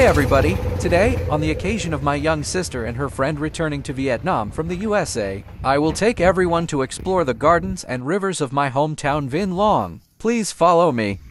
Hey everybody! Today, on the occasion of my young sister and her friend returning to Vietnam from the USA, I will take everyone to explore the gardens and rivers of my hometown Vinh Long. Please follow me.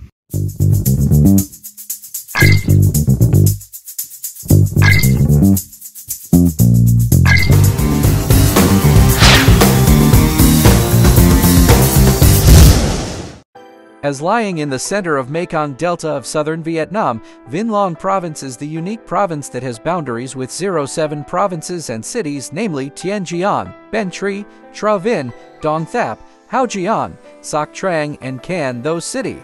As lying in the center of Mekong Delta of southern Vietnam, Vinh Long Province is the unique province that has boundaries with 07 provinces and cities, namely Tien Gian, Ben Tri, Tra Vinh, Dong Thap, Hao Giang, Soc Trang, and Can Tho City.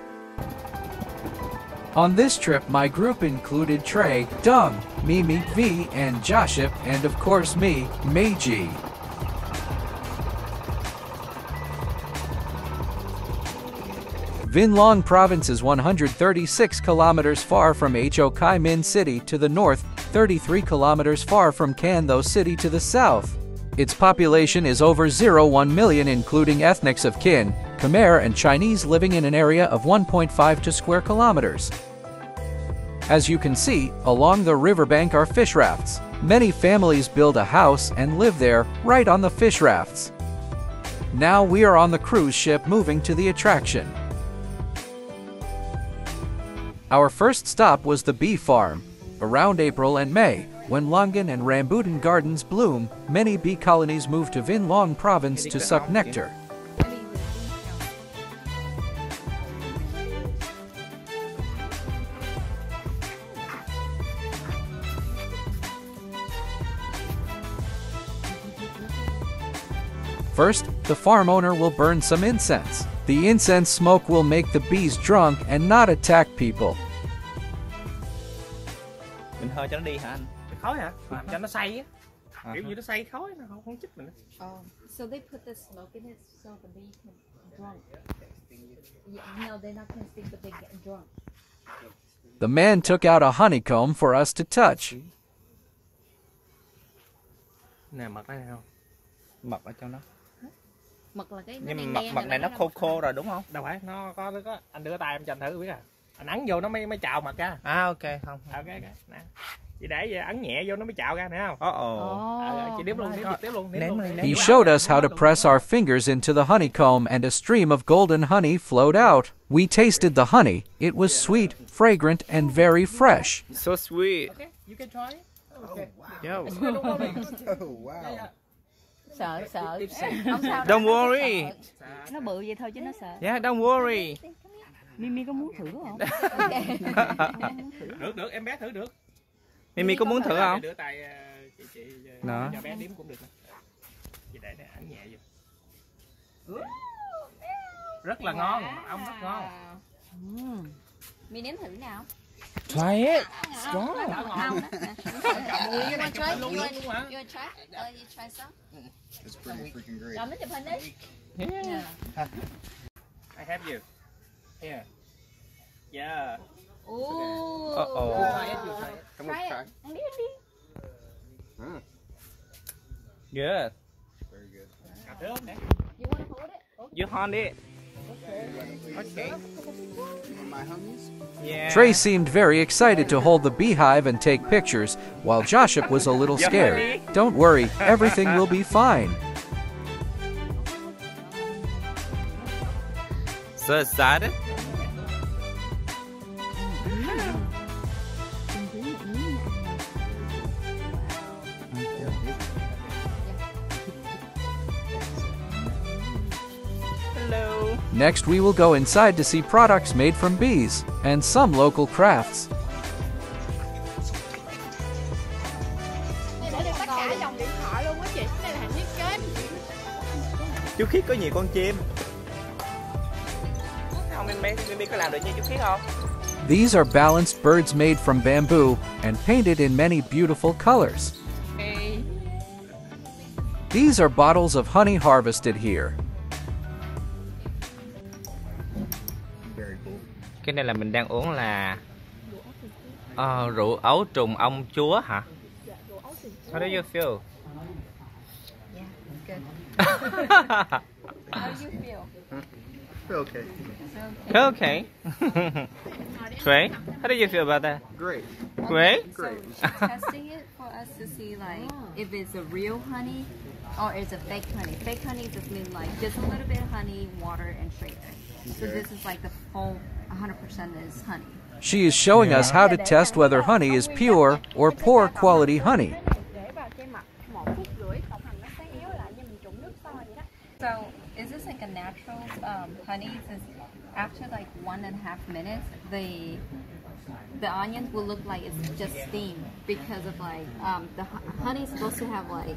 On this trip, my group included Trey, Dung, Mimi, V, and Joship, and of course me, Meiji. Vinh Long Province is 136 kilometers far from Ho Chi Minh City to the north, 33 kilometers far from Can Tho City to the south. Its population is over 1 million, including ethnics of Kin, Khmer, and Chinese living in an area of 1.5 square kilometers. As you can see, along the riverbank are fish rafts. Many families build a house and live there, right on the fish rafts. Now we are on the cruise ship moving to the attraction. Our first stop was the bee farm. Around April and May, when longan and rambutan gardens bloom, many bee colonies move to Vinh Long Province to suck nectar. First, the farm owner will burn some incense. The incense smoke will make the bees drunk and not attack people. Mình hơi cho nó đi hả anh? Khói hả? Làm cho nó say á. Kiểu như nó say khói nó không chích mình. So they put the smoke in it so the bee can drunk. Yeah, no, they're not gonna sting, but they get drunk. The man took out a honeycomb for us to touch. Nè mật đây không? Mật ở trong đó. Mật là cái Nhưng mà mật này nó khô khô rồi đúng không? Đâu phải, nó có anh đưa tay em cho anh thử biết à. Anh ấn vô nó mới chào mật ra. À ok, không. Ok, nè. Chị để vậy ấn nhẹ vô nó mới chào ra, thấy không? Chị đếm luôn, tiếp luôn. He showed us how to press our fingers into the honeycomb and a stream of golden honey flowed out. We tasted the honey. It was sweet, fragrant, and very fresh. So sweet. Okay, you can try it. Okay. Yo. Oh wow. Sợ. Don't worry. Nó bự vậy thôi chứ nó sợ. Yeah, don't worry. Mimi có muốn thử không? Được, em bé thử được. Mimi có muốn thử không? Đưa tay chị Đó. cho bé đếm cũng được. Chị để ấn nhẹ vô. Rất là ngon, ong rất ngon. Mi nếm thử nào. Try it. Strong. You try some? It's pretty freaking great. Làm nó chụp hình đi. Yeah. I have you. Here. Yeah. Ooh. Uh-oh. Come on, try. Ăn đi. Good. Very good. You You wanna hold it? You hold it. Okay. My homies? Yeah. Trey seemed very excited to hold the beehive and take pictures, while Joship was a little scared. Don't worry, everything will be fine. So excited. Hello. Next, we will go inside to see products made from bees and some local crafts. Chú Khiết có nhiều con chim. Không, Mimi có làm được như chú Khiết không? These are balanced birds made from bamboo and painted in many beautiful colors. These are bottles of honey harvested here. Cái này là mình đang uống là rượu ấu trùng ong chúa hả? How do you feel? Yeah, good. How do you feel? Feel okay. Okay. Trey, how do you feel about that? Great. Great. Great. So she's testing it for us to see like if it's a real honey or it's a fake honey. Fake honey just means like just a little bit of honey, water, and sugar. So this is like the whole 100% is honey. She is showing us how to test whether honey is pure or poor quality honey. So is this like a natural honey? Since after like 1.5 minutes, the onions will look like it's just steam because of like the honey is supposed to have like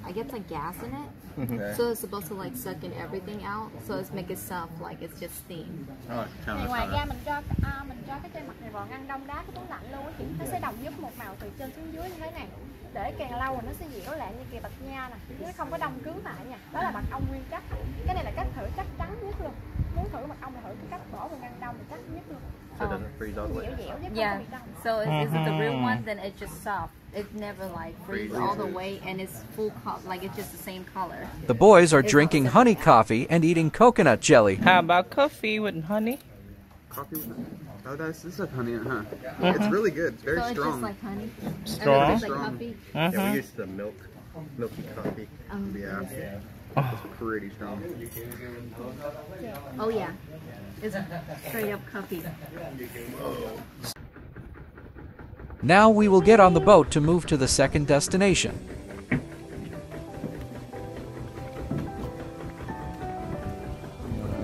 I guess like gas in it. Okay. So it's supposed to like suck in everything out. So it's make it sound like it's just steam. Oh, kind Thì of ngoài ra mình cho cái cây mặt này vào ngăn đông đá cái tủ lạnh luôn á chị, nó sẽ đồng nhất một màu từ trên xuống dưới như thế này. Để càng lâu thì nó sẽ dẻo lại như kìa bạch nha nè, chứ nó không có đông cứng lại nha. Đó là mật ong nguyên chất. Cái này là cách thử chắc chắn nhất luôn. Muốn thử mật ong là thử cái cách bỏ vào ngăn đông là chắc nhất luôn. So it doesn't freeze all the way. Dẻo dẻo chứ không Yeah. có bị đông. So is it the real one? Then it's just soft. It never like freezes all the way, and it's full like it's just the same color. The boys are drinking honey coffee and eating coconut jelly. How about coffee with honey? Coffee with it? Oh, this is honey in it, huh? It's really good. It's very So it's strong. just like honey. Strong? And it's like Strong. coffee. Yeah, we use the milky coffee. Yeah. It's pretty strong. Oh yeah, it's straight up coffee. Now we will get on the boat to move to the second destination.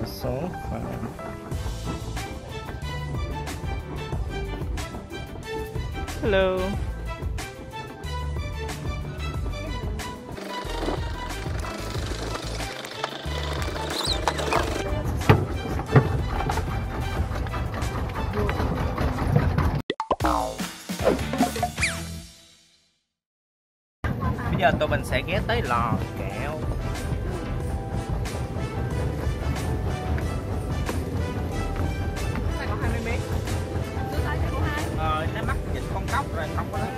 So fun. Hello. Bây giờ tụi mình sẽ ghé tới lò kẹo. Này có 20 miếng. Nó mắc dịch con cóc rồi không có lớn.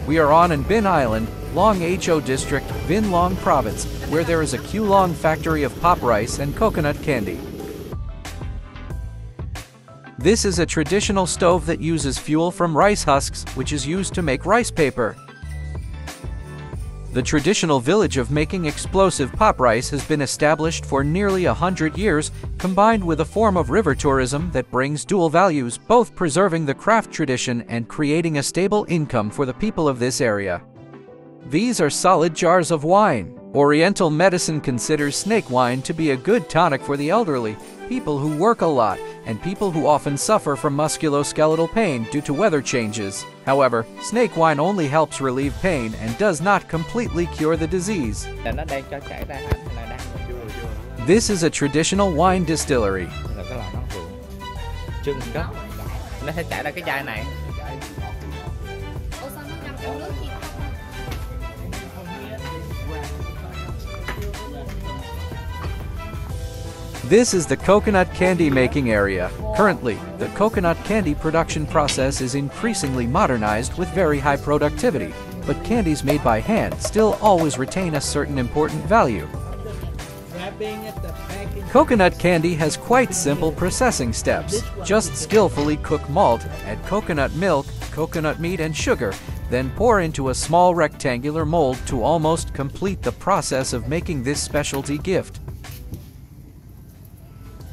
We are on in Bin Island, Long Ho District, Vinh Long Province, where there is a Long factory of pop rice and coconut candy. This is a traditional stove that uses fuel from rice husks, which is used to make rice paper. The traditional village of making explosive pop rice has been established for nearly 100 years, combined with a form of river tourism that brings dual values, both preserving the craft tradition and creating a stable income for the people of this area. These are solid jars of wine. Oriental medicine considers snake wine to be a good tonic for the elderly, people who work a lot, and people who often suffer from musculoskeletal pain due to weather changes. However, snake wine only helps relieve pain and does not completely cure the disease. Nó đang cho chảy ra hả? Hay là đang This is a traditional wine distillery. là cái lò nó vừa trưng cất. Nó sẽ chảy ra cái chai này. Ủa sao nó nằm trong nước chị? This is the coconut candy making area. Currently, the coconut candy production process is increasingly modernized with very high productivity, but candies made by hand still always retain a certain important value. Coconut candy has quite simple processing steps. Just skillfully cook malt, add coconut milk, coconut meat and sugar, then pour into a small rectangular mold to almost complete the process of making this specialty gift.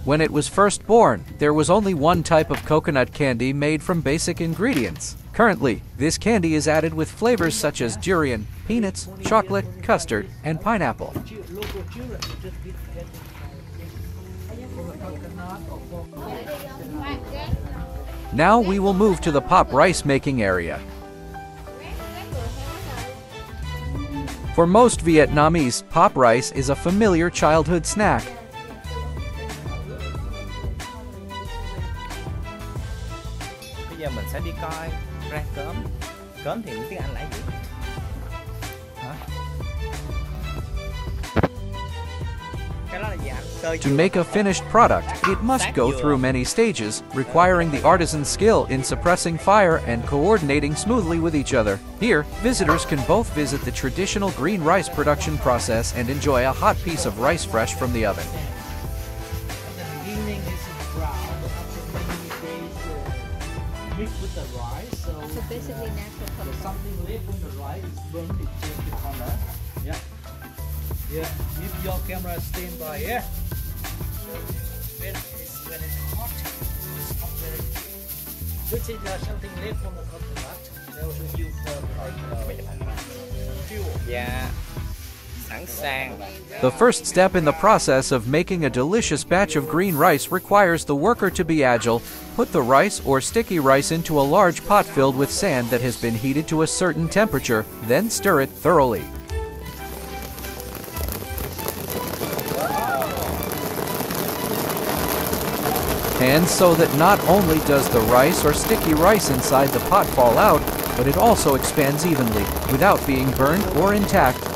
When it was first born, there was only one type of coconut candy made from basic ingredients. Currently, this candy is added with flavors such as durian, peanuts, chocolate, custard, and pineapple. Now we will move to the pop rice making area. For most Vietnamese, pop rice is a familiar childhood snack. Bây giờ mình sẽ đi coi rang cớm. Cớm thì tiếng Anh là gì? Hả? To make a finished product, it must go through many stages, requiring the artisan's skill in suppressing fire and coordinating smoothly with each other. Here, visitors can both visit the traditional green rice production process and enjoy a hot piece of rice fresh from the oven. Mixed with the rice, so basically natural color. something left from the rice is burned, it changes the color. Yeah. Yeah. If your camera stand by, yeah. So when it's hot, it's not very clear. Which is something left from the coconut. They also use fuel. Dạ. Sẵn sàng. The first step in the process of making a delicious batch of green rice requires the worker to be agile. Put the rice or sticky rice into a large pot filled with sand that has been heated to a certain temperature, then stir it thoroughly. And so that not only does the rice or sticky rice inside the pot fall out, but it also expands evenly, without being burned or intact.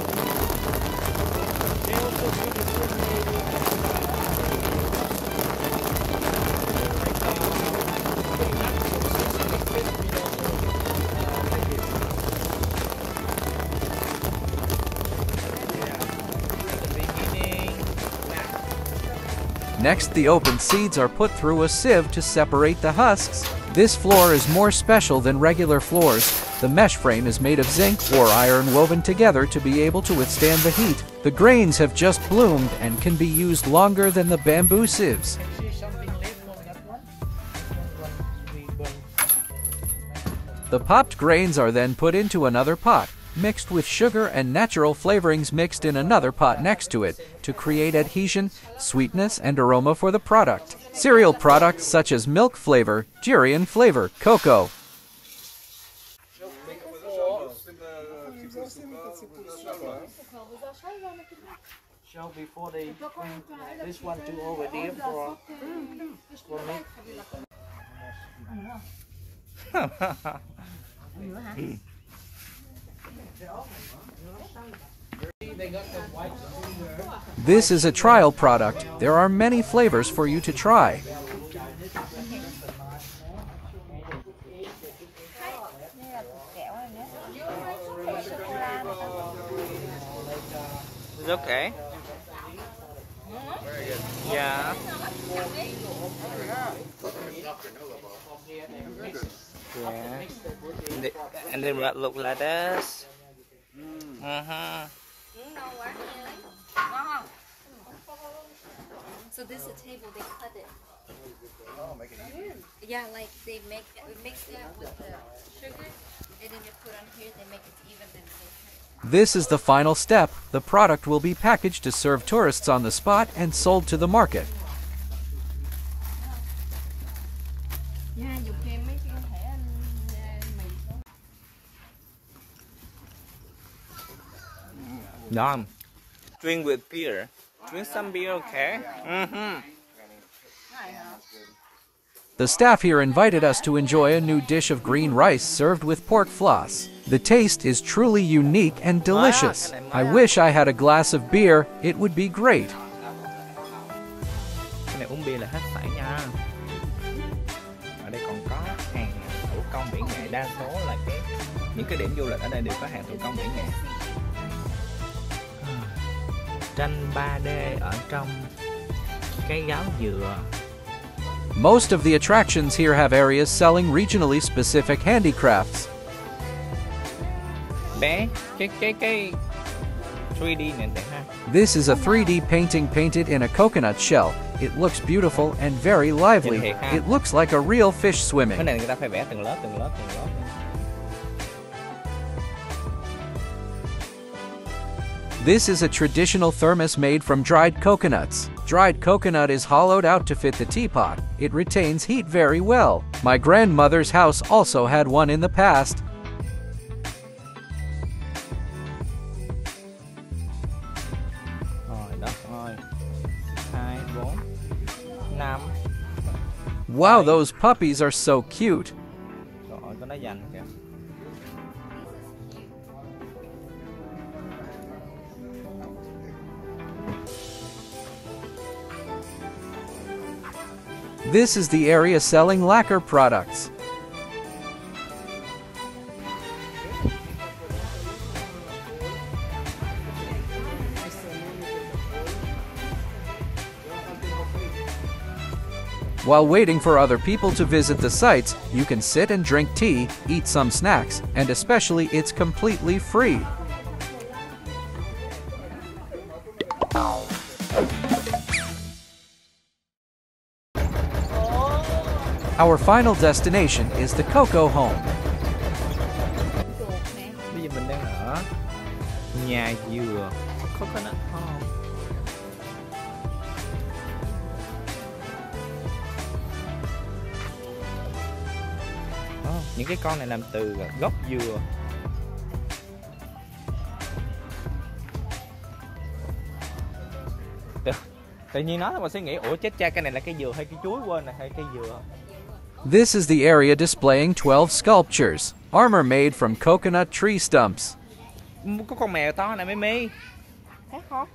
Next, the open seeds are put through a sieve to separate the husks. This floor is more special than regular floors. The mesh frame is made of zinc or iron woven together to be able to withstand the heat. The grains have just bloomed and can be used longer than the bamboo sieves. The popped grains are then put into another pot, mixed with sugar and natural flavorings mixed in another pot next to it to create adhesion, sweetness, and aroma for the product. Cereal products such as milk flavor, durian flavor, cocoa. So before they this one to over there for me. This is a trial product. There are many flavors for you to try. It's okay. Yeah. Yeah. And then look like this. So this is a table, they cut it. Oh, make it even? Yeah, like they mix it with the sugar, and then you put on here, they make it even, then they cut it. This is the final step. The product will be packaged to serve tourists on the spot and sold to the market. Yeah, you can make it Ngon. Drink with beer. Drink some beer, okay? The staff here invited us to enjoy a new dish of green rice served with pork floss. The taste is truly unique and delicious. I wish I had a glass of beer. It would be great. Cái này uống bia là hết sảy nha. Ở đây còn có hàng thủ công mỹ nghệ, đa số là những cái điểm du lịch ở đây đều có hàng thủ công mỹ nghệ. Tranh 3D ở trong cái gáo dừa. Most of the attractions here have areas selling regionally specific handicrafts. Bé, cái 3D này để ha. This is a 3D painting painted in a coconut shell. It looks beautiful and very lively. It looks like a real fish swimming. Cái này người ta phải vẽ từng lớp. This is a traditional thermos made from dried coconuts. Dried coconut is hollowed out to fit the teapot. It retains heat very well. My grandmother's house also had one in the past. Rồi, đất ơi. 2, 4, 5. Wow, those puppies are so cute. Trời ơi, có nó dành kìa. This is the area selling lacquer products. While waiting for other people to visit the sites, you can sit and drink tea, eat some snacks, and especially it's completely free. Our final destination is the CoCo Home. Bây giờ mình đang ở nhà dừa Coconut Home. Những cái con này làm từ gốc dừa. Tự nhiên nói mà suy nghĩ, ủa chết cha, cái này là cây dừa hay cây chuối, quên này, hay cây dừa. This is the area displaying 12 sculptures, armor made from coconut tree stumps. Có con mèo to này Mimi. Thấy không?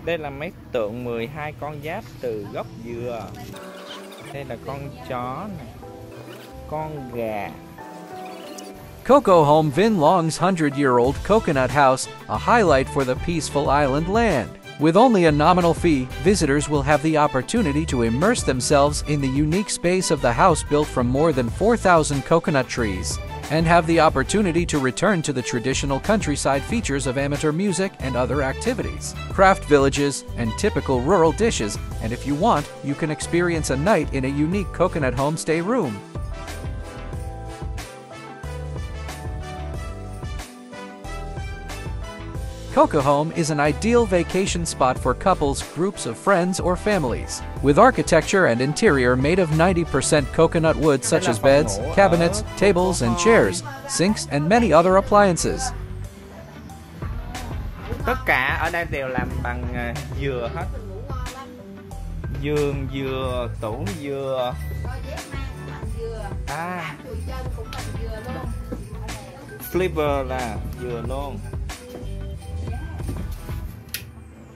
Đây là mấy tượng 12 con giáp từ gốc dừa. Đây là con chó này, con gà. CoCo Home Vinh Long's 100-year-old coconut house, a highlight for the peaceful island land. With only a nominal fee, visitors will have the opportunity to immerse themselves in the unique space of the house built from more than 4,000 coconut trees, and have the opportunity to return to the traditional countryside features of amateur music and other activities, craft villages, and typical rural dishes, and if you want, you can experience a night in a unique coconut homestay room. CoCo Home is an ideal vacation spot for couples, groups of friends, or families. With architecture and interior made of 90% coconut wood such as beds, cabinets, tables, and chairs, sinks, and many other appliances. Tất cả ở đây đều làm bằng dừa hết. Giường dừa, tủ dừa. Flipper là dừa luôn.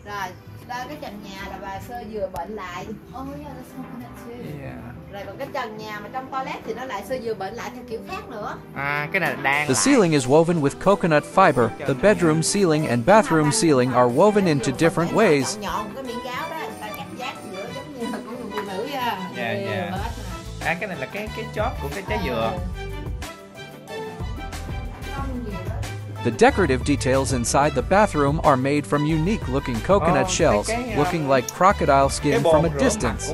Rồi, đây cái trần nhà là bà sơ dừa bệnh lại. Rồi còn cái trần nhà mà trong toilet thì nó lại sơ dừa bệnh lại theo kiểu khác nữa. Cái này là đan. The ceiling is woven with coconut fiber. The bedroom ceiling and bathroom ceiling are woven into different ways. Nhọn cái miệng gáo đó, người ta cắt giác giữa giống như của người phụ nữ nha. Dạ. Cái này là cái chóp của cái trái dừa. The decorative details inside the bathroom are made from unique-looking coconut shells, looking like crocodile skin from a distance.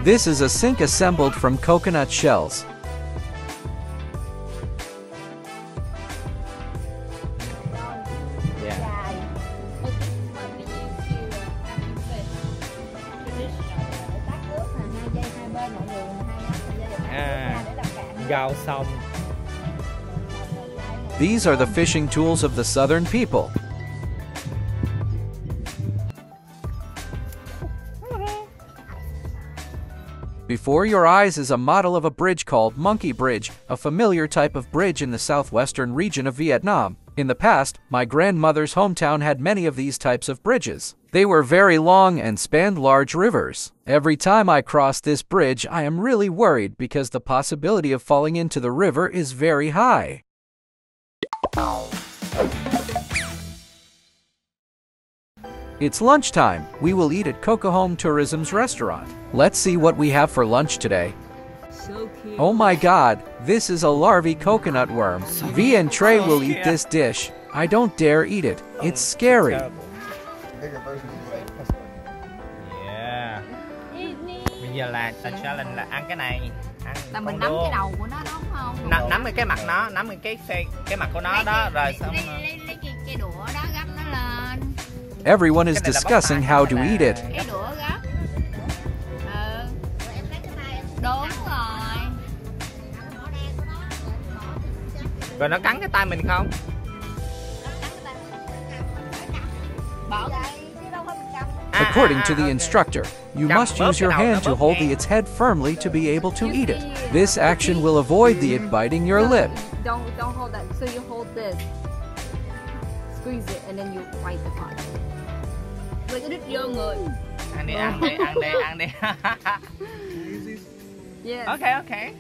This is a sink assembled from coconut shells. These are the fishing tools of the southern people. Before your eyes is a model of a bridge called Monkey Bridge, a familiar type of bridge in the southwestern region of Vietnam. In the past, my grandmother's hometown had many of these types of bridges. They were very long and spanned large rivers. Every time I cross this bridge, I am really worried because the possibility of falling into the river is very high. It's lunchtime. We will eat at CoCo Home Tourism's restaurant. Let's see what we have for lunch today. So cute. Oh my god, this is a Larvae coconut worm. V and Trey will eat this dish. I don't dare eat it. It's scary. Yeah. Bây giờ là challenge là ăn cái này. Là mình nắm cái đầu của nó đó không? Nắm cái mặt nó, nắm cái mặt của nó đó rồi xong lấy cái đũa đó gấp nó lên. Everyone is discussing how to eat it. Cái đũa gấp. Đúng rồi. Rồi nó cắn cái tay mình không? Bỏ ra. According to the instructor, you must use your hand to hold its head firmly to be able to eat it. This action will avoid it biting your lip. Don't hold that. So you hold this. squeeze it and then you bite the part. Lấy cái đít vô người. Ăn đi, ăn đi, ăn đi, ăn đi. Yes. Okay, okay.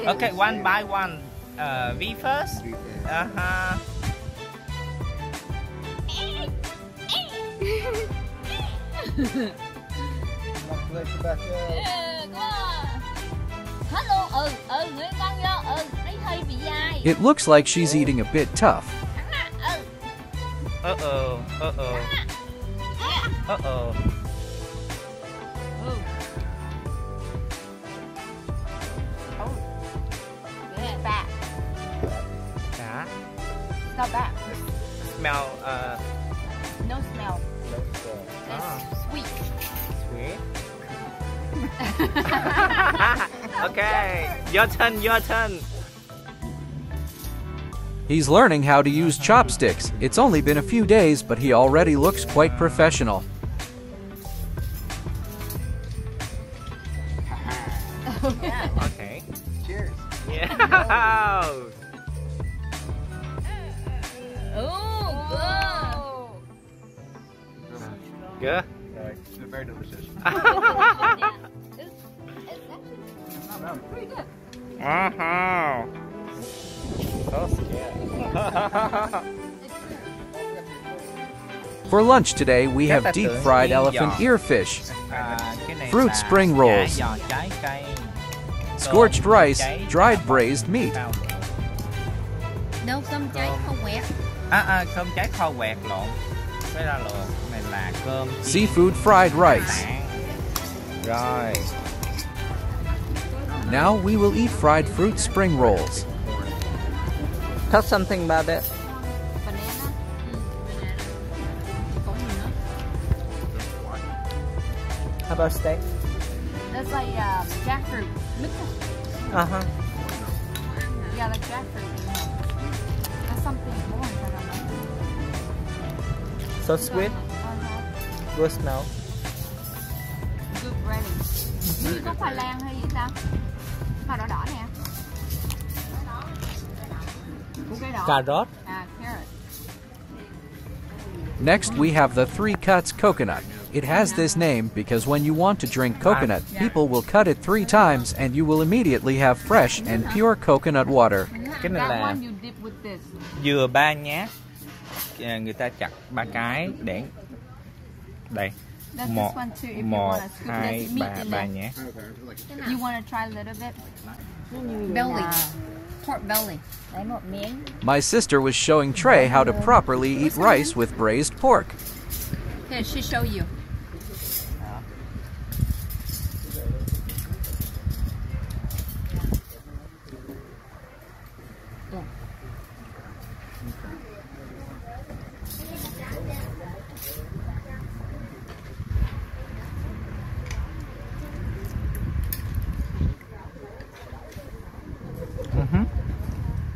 Okay, one by one. V first. Uh-huh. Hello, Nguyễn con vô, thấy hơi bị dai. It looks like she's eating a bit tough. Uh-oh, uh-oh. Uh-oh. Yeah, bad. Dạ. It's not bad. Smell, No smell. Ah. It's sweet. sweet. Okay, your turn, your turn. He's learning how to use chopsticks. It's only been a few days, but he already looks quite professional. Okay. Cheers. Yeah. Oh, good. Good. It's very delicious. Yeah. It's actually pretty good. Uh-huh. So scared. For lunch today, we have deep-fried elephant ear fish, fruit spring rolls, scorched rice, dried braised meat, Nấu cơm cháy không quẹt. Cơm cháy kho quẹt lộn. Cái đó lộn. Này là cơm seafood fried rice. Rồi. Now we will eat fried fruit spring rolls. Tell something about it. Banana. Có gì nữa? How about steak? That's like jackfruit. Uh-huh. Yeah, like jackfruit. That's something more. I don't know. So sweet. Good smell. Good breading. Như có khoai lang hay gì sao? Màu đỏ đỏ nè. Cái đỏ. Carrot. Carrot. Next, we have the three cuts coconut. It has this name because when you want to drink coconut, people will cut it 3 times and you will immediately have fresh and pure coconut water. Cái này That là one you dip with this. dừa 3 nhát. Người ta chặt 3 cái để đây. That's Một, this one too. If you một, want to scoop hai, this meat ba, in 3 there. nhát. You want to try a little bit? Belly. Pork belly. Lấy một miếng. My sister was showing Trey how to properly eat rice with braised pork. Here, she show you.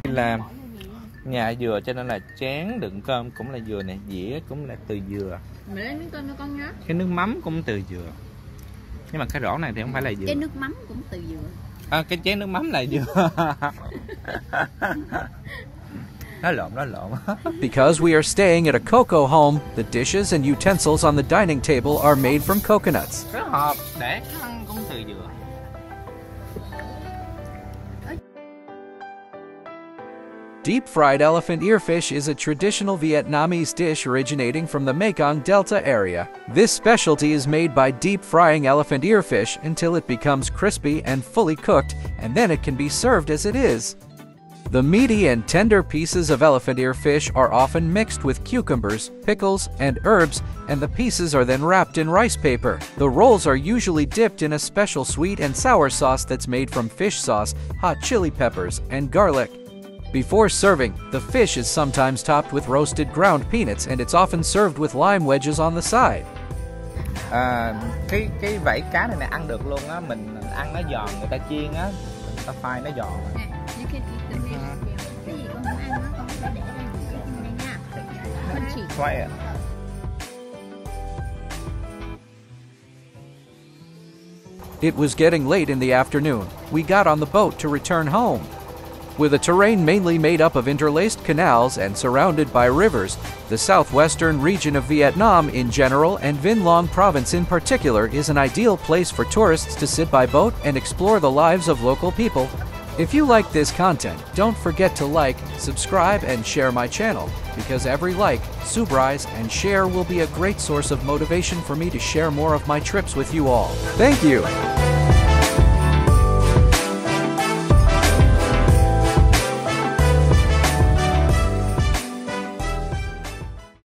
Là nhà dừa cho nên là chén đựng cơm cũng là dừa nè, dĩa cũng là từ dừa. Mày lấy miếng cơm cho con nhá. Cái nước mắm cũng từ dừa. Nhưng mà cái rổ này thì không phải là dừa. Cái nước mắm cũng từ dừa. Cái chén nước mắm là dừa. Nó lộn. Because we are staying at a CoCo Home, the dishes and utensils on the dining table are made from coconuts. Rất hợp để ăn cũng từ dừa. Deep-fried elephant earfish is a traditional Vietnamese dish originating from the Mekong Delta area. This specialty is made by deep-frying elephant earfish until it becomes crispy and fully cooked, and then it can be served as it is. The meaty and tender pieces of elephant earfish are often mixed with cucumbers, pickles, and herbs, and the pieces are then wrapped in rice paper. The rolls are usually dipped in a special sweet and sour sauce that's made from fish sauce, hot chili peppers, and garlic. Before serving, the fish is sometimes topped with roasted ground peanuts, and it's often served with lime wedges on the side. Cái vảy cá này ăn được luôn á, mình ăn nó giòn, người ta chiên á, người ta phai nó giòn. You can eat the fish. Cái gì con muốn ăn nó con sẽ để ra dĩa trong đây nha. Con chỉ. Quiet. It was getting late in the afternoon. We got on the boat to return home. With a terrain mainly made up of interlaced canals and surrounded by rivers, the southwestern region of Vietnam in general and Vinh Long province in particular is an ideal place for tourists to sit by boat and explore the lives of local people. If you like this content, don't forget to like, subscribe, and share my channel, because every like, subscribe, and share will be a great source of motivation for me to share more of my trips with you all. Thank you!